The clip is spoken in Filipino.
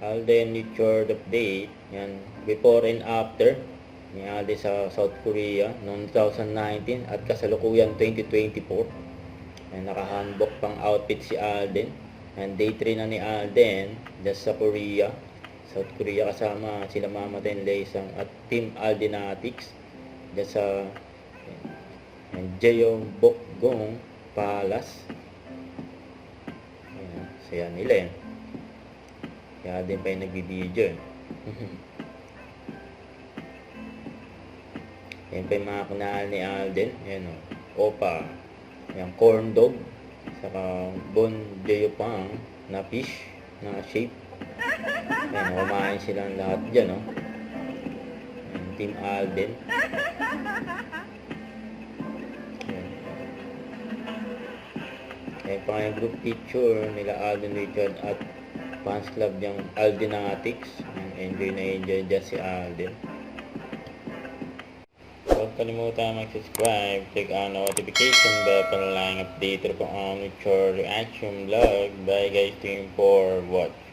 Alden Richard update. Yan, before and after ni Alden sa South Korea noong 2019 at kasalukuyan 2024. Yan, naka-handbook pang outfit si Alden. And day 3 na ni Alden just sa Korea. South Korea kasama sila Mama Ten Leisang at Team Aldenatics just sa Jeongbokgung Palace. Ayan, saya nila yan. Kaya din pa yung nagbibideo eh. Yan pa yung mga kunahal ni Alden. Yan o. Opa. Yan, corn dog. Saka bon jeopang na fish na shape. Yan, kumain silang lahat dyan o. Yan, Team Alden. Yan. Yan pa yung group picture nila Alden Richard at fans club yung Aldenatics. Enjoy na enjoy dyan si Alden. Huwag kalimutan mag-subscribe, click on notification bell para lang update po ang future reaction vlog. Bye guys, thank you for watching.